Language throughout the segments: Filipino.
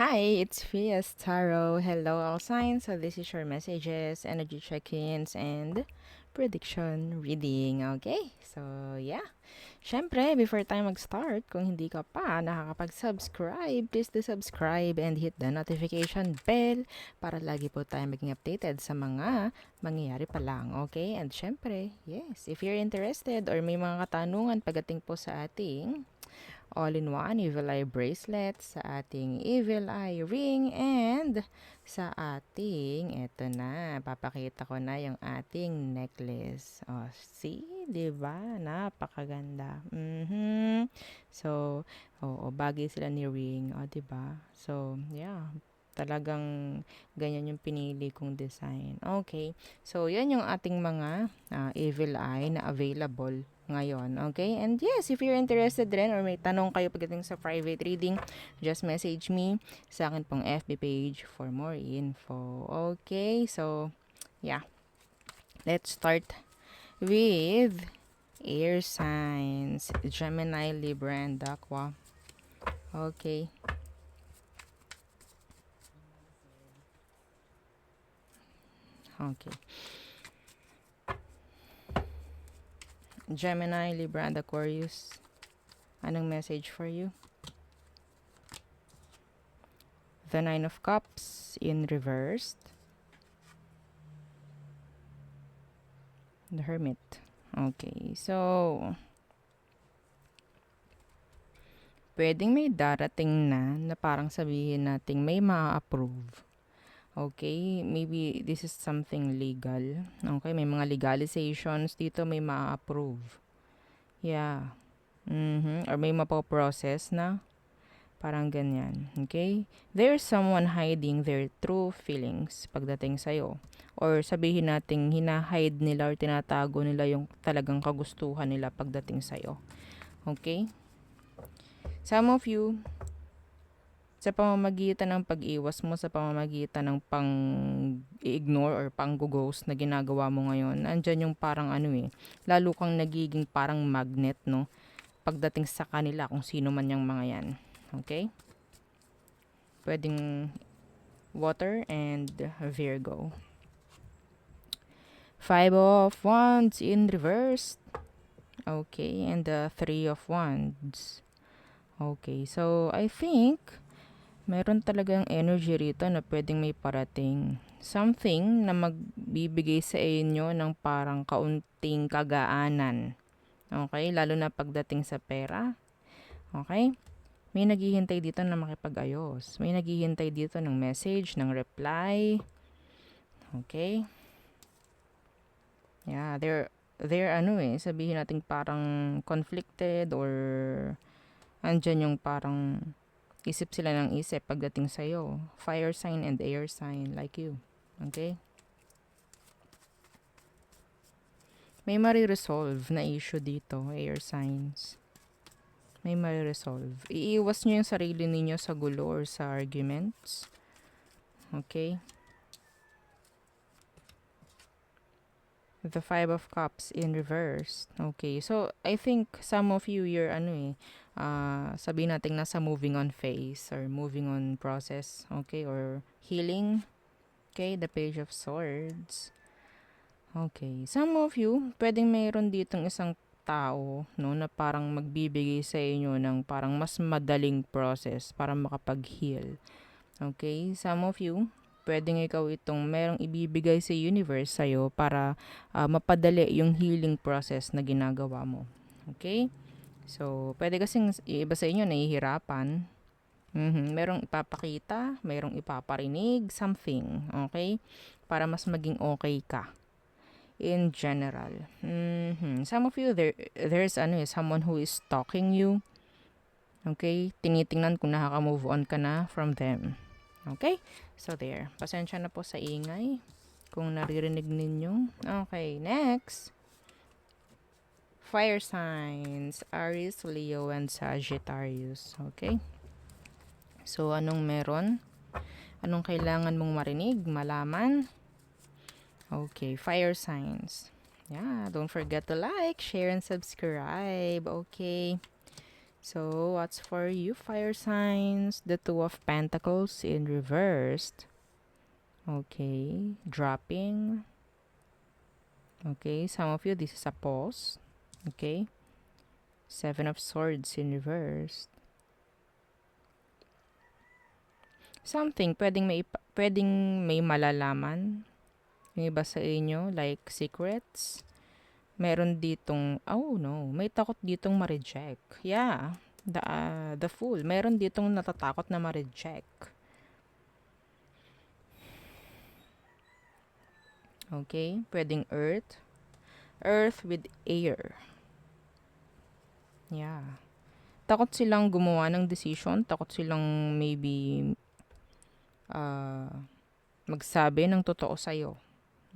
Hi, it's Fias Tarot. Hello, all signs. So this is your messages, energy check-ins, and prediction reading. Okay? So, yeah. Syempre, before tayo mag-start, kung hindi ka pa nakakapag-subscribe, please do subscribe and hit the notification bell para lagi po tayo maging updated sa mga mangyayari pa lang. Okay? And syempre, yes, if you're interested or may mga katanungan pagdating po sa ating all-in-one evil eye bracelet, sa ating evil eye ring, and sa ating, eto na, papakita ko na yung ating necklace. Oh, see? Diba? Napakaganda. So, oo, bagay sila ni ring. O, diba? So, yeah. Talagang ganyan yung pinili kong design. Okay. So, yan yung ating mga evil eye na available ngayon. Okay? And yes, if you're interested rin or may tanong kayo pagdating sa private reading, just message me sa akin pong FB page for more info. Okay? So, yeah. Let's start with air signs. Gemini, Libra, and Aqua. Okay. Okay. Gemini, Libra, and Aquarius. Anong message for you? The Nine of Cups in reversed. The Hermit. Okay, so pwedeng may darating na parang sabihin nating may ma-approve. Okay, maybe this is something legal. Okay, may mga legalizations dito, may ma-approve. Yeah. Or may mapoprocess na. Parang ganyan. Okay? There's someone hiding their true feelings pagdating sa'yo. Or sabihin nating hinahide nila or tinatago nila yung talagang kagustuhan nila pagdating sa'yo. Okay? Some of you, sa pamamagitan ng pag-iwas mo, sa pamamagitan ng pang-ignore or pang-ghost na ginagawa mo ngayon, andyan yung parang lalo kang nagiging parang magnet, no? Pagdating sa kanila, kung sino man yung mga yan. Okay? Pwedeng water and Virgo. Five of Wands in reverse. Okay, and the Three of Wands. Okay, so I think meron talagang energy rito na pwedeng may parating. Something na magbibigay sa inyo ng parang kaunting kagaanan. Okay, lalo na pagdating sa pera. Okay? May naghihintay dito na makipag-ayos. May naghihintay dito ng message, ng reply. Okay? Yeah, they're sabihin natin parang conflicted or andyan yung parang isip sila ng isip pagdating sa'yo. Fire sign and air sign like you. Okay? May mariresolve na issue dito, air signs. May mariresolve. Iiwas nyo yung sarili ninyo sa gulo or sa arguments. Okay? The Five of Cups in reverse. Okay, so I think some of you, you're sabihin natin nasa moving on phase or moving on process. Okay, or healing. Okay, the Page of Swords. Okay, some of you, pwedeng mayroon ditong isang tao, no, na parang magbibigay sa inyo ng parang mas madaling process para makapag-heal. Okay, some of you, pwedeng ikaw itong merong ibibigay sa universe sa'yo para mapadali yung healing process na ginagawa mo. Okay? So, pwede kasing iba sa inyo nahihirapan. Merong ipapakita, merong ipaparinig, something. Okay? Para mas maging okay ka. In general. Some of you, there's someone who is stalking you. Okay? Tinitingnan kung nakaka-move on ka na from them. Okay? So, there. Pasensya na po sa ingay kung naririnig ninyo. Okay, next. Fire signs. Aries, Leo, and Sagittarius. Okay? So, anong meron? Anong kailangan mong marinig, malaman? Okay, fire signs. Yeah, don't forget to like, share, and subscribe. Okay. So, what's for you, fire signs? The Two of Pentacles in reversed. Okay, dropping. Okay, some of you, this is a pause. Okay, Seven of Swords in reversed. Something, pwedeng may malalaman yung iba sa inyo, like secrets. Meron ditong, oh no, may takot ditong ma-reject. Yeah, the Fool. Meron ditong natatakot na ma-reject. Okay, pwedeng earth. Earth with air. Yeah. Takot silang gumawa ng decision. Takot silang maybe magsabi ng totoo sa'yo.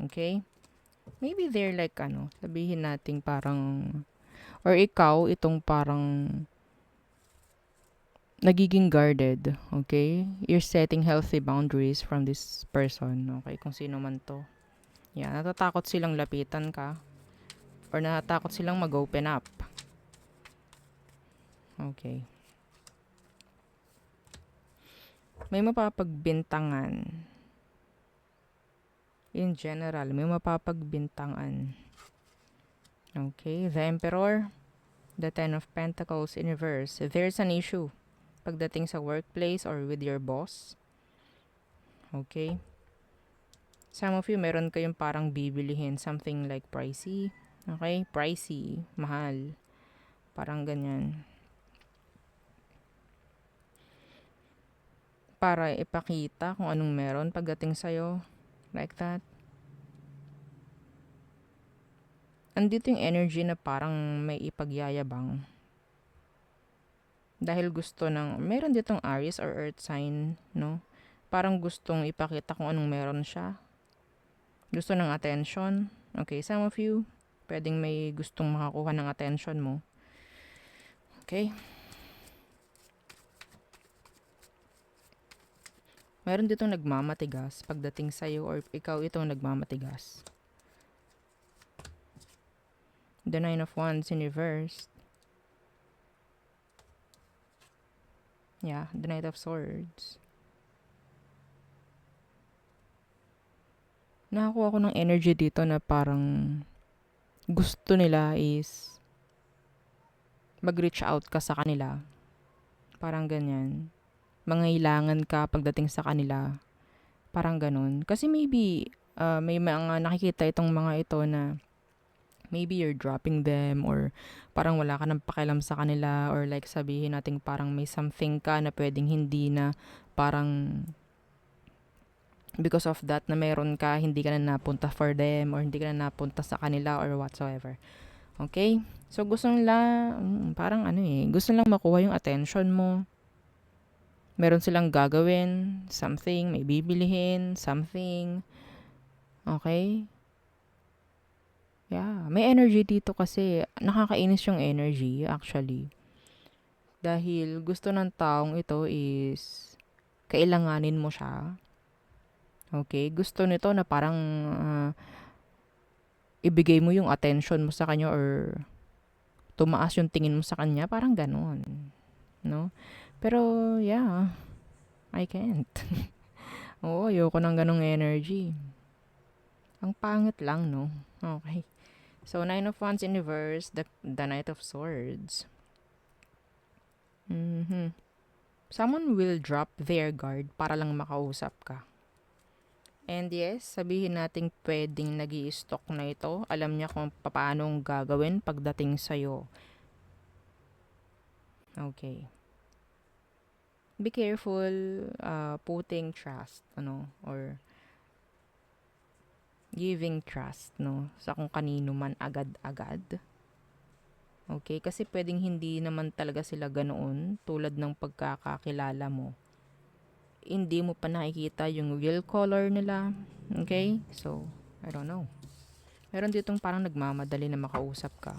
Okay? Maybe they're like, sabihin natin parang, or ikaw, itong parang nagiging guarded, okay? You're setting healthy boundaries from this person, okay? Kung sino man to. Yeah, natatakot silang lapitan ka, or natatakot silang mag-open up. Okay. May mapapagbintangan. In general, may mapapagbintangan. Okay, the Emperor, the Ten of Pentacles in reverse. There's an issue pagdating sa workplace or with your boss. Okay. Some of you, meron kayong parang bibilihin, something like pricey. Okay, pricey, mahal. Parang ganyan. Para ipakita kung anong meron pagdating sa'yo. Like that. Andito yung energy na parang may ipagyayabang. Dahil gusto ng, meron ditong Aries or Earth sign, no? Parang gustong ipakita kung anong meron siya. Gusto ng attention. Okay, some of you, pwedeng may gustong makakuha ng attention mo. Okay? Meron ditong nagmamatigas pagdating sa'yo or ikaw itong nagmamatigas. The Nine of Wands in reverse. Yeah, the Knight of Swords. Nakakuha ko ng energy dito na parang gusto nila is mag-reach out ka sa kanila. Parang ganyan. Mangailangan ka pagdating sa kanila. Parang ganun. Kasi maybe may mga nakikita itong mga ito na maybe you're dropping them or parang wala ka ng pakialam sa kanila or like sabihin natin parang may something ka na pwedeng hindi na parang because of that na meron ka, hindi ka na napunta for them or hindi ka na napunta sa kanila or whatsoever. Okay? So, gusto nila, parang gusto nilang makuha yung attention mo. Meron silang gagawin, something, may bibilihin, something. Okay? Yeah, may energy dito kasi nakakainis yung energy actually. Dahil gusto ng taong ito is kailanganin mo siya. Okay? Gusto nito na parang ibigay mo yung attention mo sa kanya or tumaas yung tingin mo sa kanya, parang ganon. No? Pero, yeah, I can't. Oo, ayoko ng ganong energy. Ang pangit lang, no? Okay. So, Nine of Wands in reverse, the Knight of Swords. Someone will drop their guard para lang makausap ka. And yes, sabihin natin pwedeng nag-i-stalk na ito. Alam niya kung paano gagawin pagdating sa'yo. Okay. Be careful putting trust, or giving trust, sa kung kanino man agad-agad. Okay, kasi pwedeng hindi naman talaga sila ganoon tulad ng pagkakakilala mo. Hindi mo pa nakikita yung real color nila. Okay? So, I don't know. Meron ditong parang nagmamadali na makausap ka.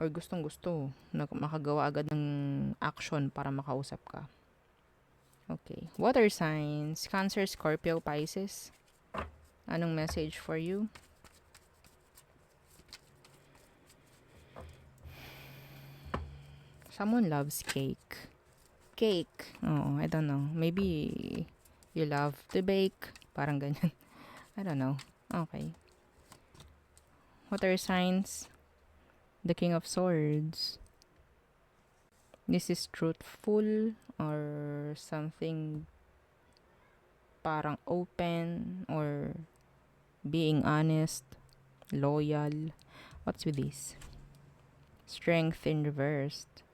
Or gustong-gusto na makagawa agad ng action para makausap ka. Okay. Water signs. Cancer, Scorpio, Pisces. Anong message for you? Someone loves cake. Cake. Oh, I don't know. Maybe you love to bake. Parang ganyan. I don't know. Okay. Water signs. The King of Swords. This is truthful or something parang open or being honest, loyal. What's with this? Strength in reversed.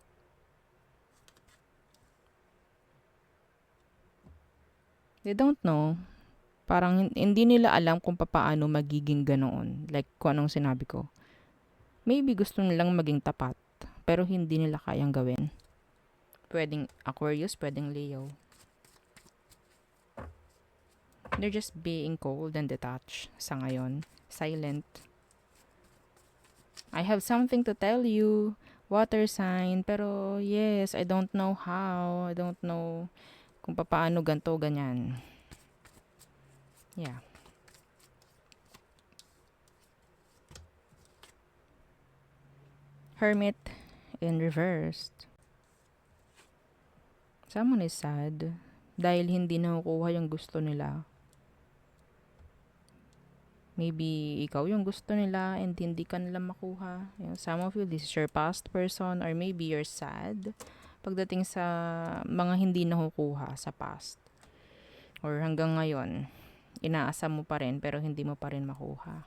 They don't know. Parang hindi nila alam kung paano magiging ganoon. Like kung anong sinabi ko. Maybe gusto nilang maging tapat, pero hindi nila kayang gawin. Pwedeng Aquarius, pwedeng Leo. They're just being cold and detached sa ngayon. Silent. I have something to tell you. Water sign. Pero yes, I don't know how. I don't know kung paano ganto, ganyan. Yeah. Hermit in reversed. Someone is sad dahil hindi nakukuha yung gusto nila. Maybe ikaw yung gusto nila and hindi ka nila makuha. You know, some of you, this is your past person or maybe you're sad pagdating sa mga hindi nakukuha sa past. Or hanggang ngayon, inaasa mo pa rin pero hindi mo pa rin makuha.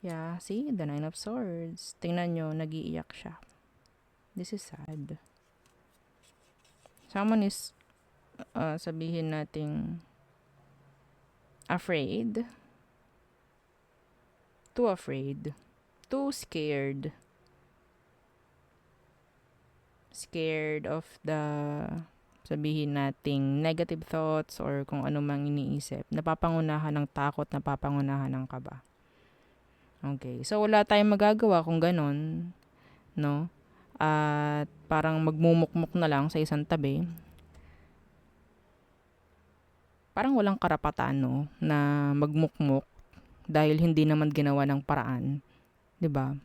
Yeah, see? The Nine of Swords. Tingnan nyo, nag-iiyak siya. This is sad. Someone is, sabihin nating, afraid. Too afraid. Too scared. Scared of the, sabihin nating, negative thoughts or kung ano mang iniisip. Napapangunahan ng takot, napapangunahan ng kaba. Okay. So, wala tayong magagawa kung ganun. No? At parang magmumukmuk na lang sa isang tabi. Parang walang karapatan, no? Na magmukmuk dahil hindi naman ginawa ng paraan. 'Di ba?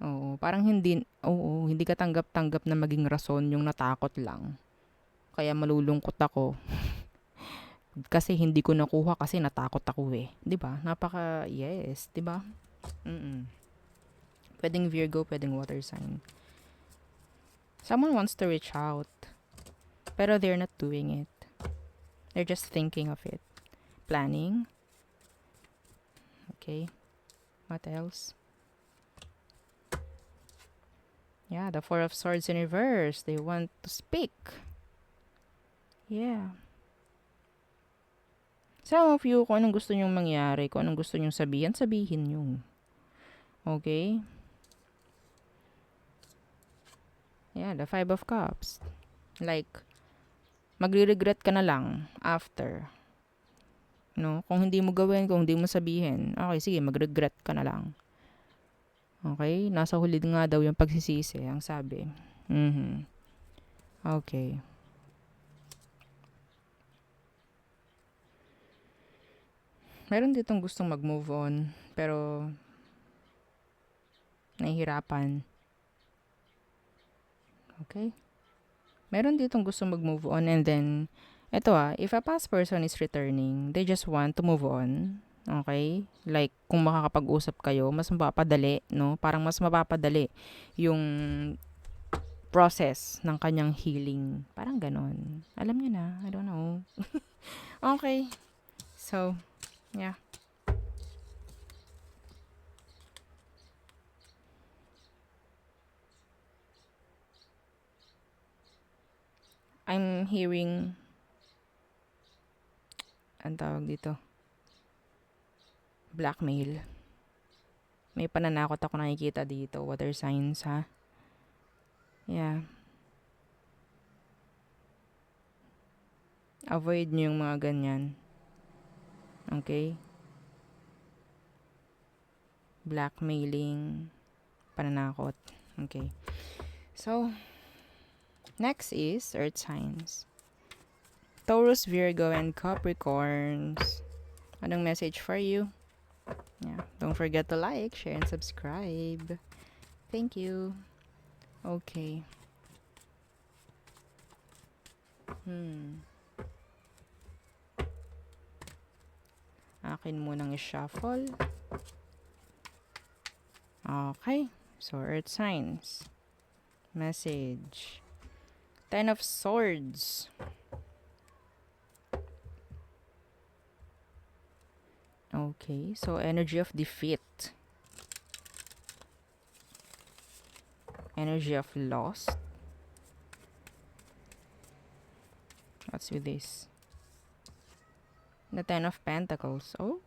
Oo, parang hindi ka tanggap-tanggap na maging rason yung natakot lang. Kaya malulungkot ako. Kasi hindi ko nakuha kasi natakot ako eh. 'Di ba? Yes, 'di ba? Pwedeng Virgo, pwedeng water sign. Someone wants to reach out, pero they're not doing it. They're just thinking of it. Planning. Okay. What else? Yeah, the Four of Swords in reverse. They want to speak. Yeah. Some of you, kung anong gusto nyong mangyari, kung anong gusto nyong sabihin, sabihin nyo. Okay? Yeah, the Five of Cups. Like, magre-regret ka na lang after. No? Kung hindi mo gawin, kung hindi mo sabihin, okay, sige, mag-regret ka na lang. Okay? Nasa huli nga daw yung pagsisisi, ang sabi. Okay. Meron ditong gustong mag-move on, pero nahihirapan. Okay? Meron ditong gustong mag-move on and then, if a past person is returning, they just want to move on. Okay? Like, kung makakapag-usap kayo, mas mapapadali, no? Parang mas mapapadali yung process ng kanyang healing. Parang ganon. Alam niyo na. I don't know. Okay. So, yeah. I'm hearing, ang tawag dito, blackmail. May pananakot ako nakikita dito. Water signs, ha? Yeah. Avoid nyo yung mga ganyan. Okay? Blackmailing, pananakot. Okay. So, next is Earth signs. Taurus, Virgo, and Capricorns. Anong message for you? Yeah. Don't forget to like, share, and subscribe. Thank you. Okay. Hmm. Akin munang i-shuffle. Okay. So, Earth signs. Message. Ten of Swords. Okay. So, energy of defeat. Energy of loss. What's with this? The Ten of Pentacles. Oh.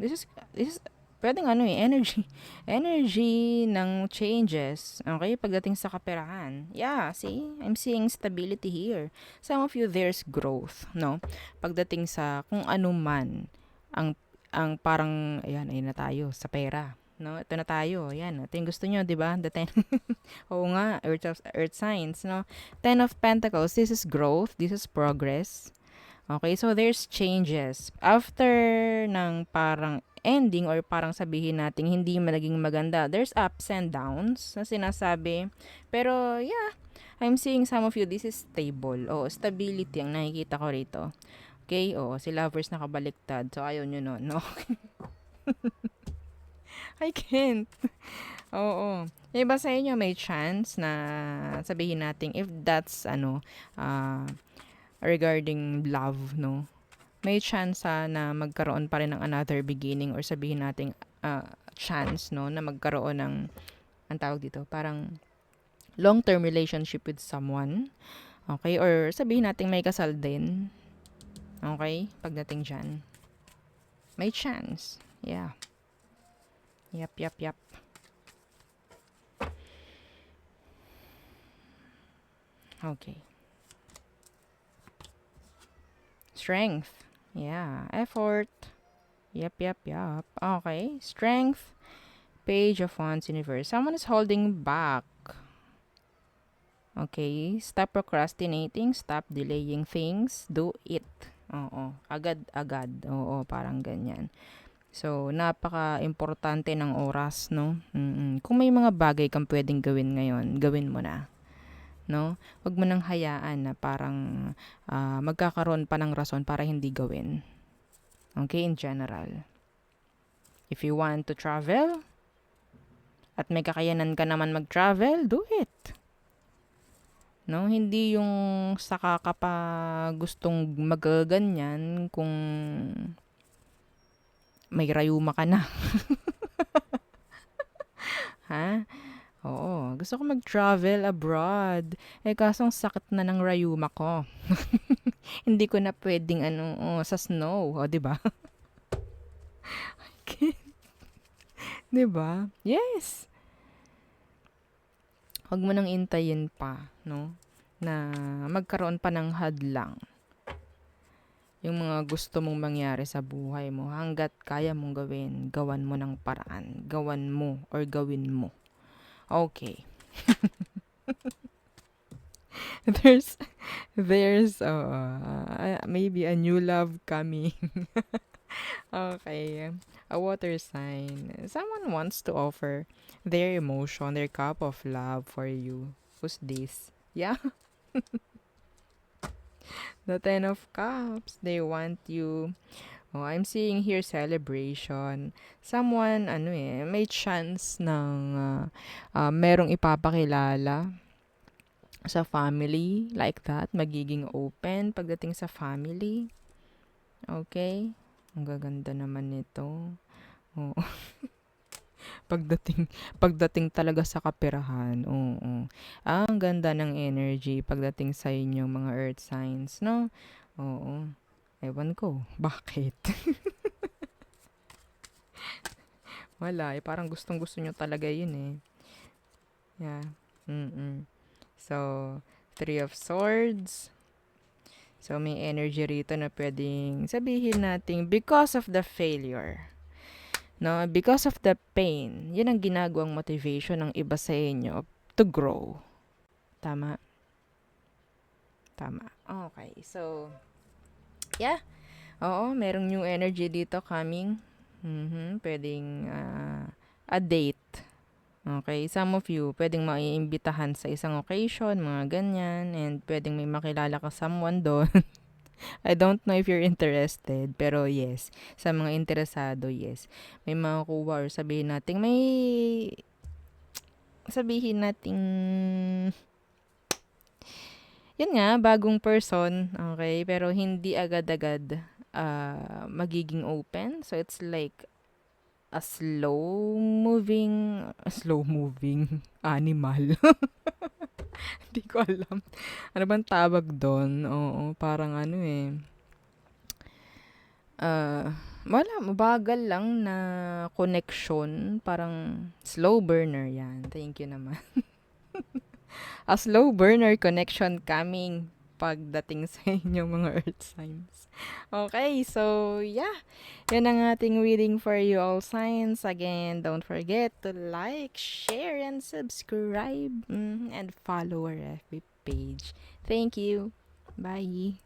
This is pwedeng ano eh, energy. Energy ng changes. Okay? Pagdating sa kaperahan. Yeah, see? I'm seeing stability here. Some of you, there's growth, no? Pagdating sa kung ano man ang parang, ayan na tayo, sa pera. No, ito na tayo. Ayan, ito yung gusto nyo, di ba? The ten. Oo nga, earth signs, no? Ten of Pentacles, this is growth, this is progress. Okay, so there's changes. After ng parang ending or parang sabihin natin hindi naging maganda, there's ups and downs na sinasabi. Pero yeah, I'm seeing some of you, this is stable. O, stability ang nakikita ko rito. Okay, o, si lovers nakabaliktad. So, ayaw nyo no, no? I can't. Oo. Yung iba sa inyo may chance na sabihin natin if that's uh, regarding love, no? May chance na magkaroon pa rin ng another beginning or sabihin nating chance, no, na magkaroon ng ang tawag dito, parang long-term relationship with someone. Okay? Or sabihin nating may kasal din. Okay? Pagdating dyan. May chance. Yeah. Yep. Okay. Strength. Yeah. Effort. Yep. Okay. Strength. Page of Wands Universe. Someone is holding back. Okay. Stop procrastinating. Stop delaying things. Do it. Oo. Agad-agad. Oo, parang ganyan. So, napaka-importante ng oras, no? Kung may mga bagay kang pwedeng gawin ngayon, gawin mo na. No? Huwag mo nang hayaan na parang magkakaroon pa ng rason para hindi gawin. Okay, in general. If you want to travel, at may kakayanan ka naman mag-travel, do it. No, hindi yung saka ka pa gustong magaganyan kung may rayuma ka na. Ha? Oo, gusto ko mag-travel abroad. Kaso ang sakit na ng rayuma ko. Hindi ko na pwedeng sa snow, 'di ba? 'Di ba? Yes. Huwag mo nang intayin pa, no? Na magkaroon pa ng hadlang. Yung mga gusto mong mangyari sa buhay mo, hanggat kaya mong gawin, gawan mo ng paraan. Gawan mo or gawin mo. Okay. there's maybe a new love coming. Okay. A water sign. Someone wants to offer their emotion, their cup of love for you. Who's this? Yeah. The Ten of Cups. They want you. Oh, I'm seeing here celebration. Someone, may chance ng merong ipapakilala sa family. Like that. Magiging open pagdating sa family. Okay? Ang gaganda naman nito. Oo. Pagdating talaga sa kaperahan. Oo. Ang ganda ng energy pagdating sa inyong mga earth signs, no? Oo. Ewan ko. Bakit? Wala. Parang gustong-gusto nyo talaga yun eh. Yeah. So, Three of Swords. So, may energy rito na pwedeng sabihin natin because of the failure. No, because of the pain, yun ang ginagawang motivation ng iba sa inyo to grow. Tama? Tama. Okay. So, yeah. Oo, merong new energy dito coming. Pwedeng a date. Okay, some of you, pwedeng maiimbitahan sa isang occasion, mga ganyan, and pwedeng may makilala ka someone doon. I don't know if you're interested, pero yes, sa mga interesado, yes. May makukuha or sabihin nating, yun nga, bagong person, okay, pero hindi agad-agad magiging open. So, it's like a slow moving animal. Hindi ko alam. Ano bang tawag doon? Oo, parang ano eh. Wala, mabagal lang na connection. Parang slow burner yan. Thank you naman. A slow burner connection coming pagdating sa inyong mga earth signs. Okay, so yeah. Yan ang ating reading for you all signs. Again, don't forget to like, share, and subscribe. And follow our FB page. Thank you. Bye.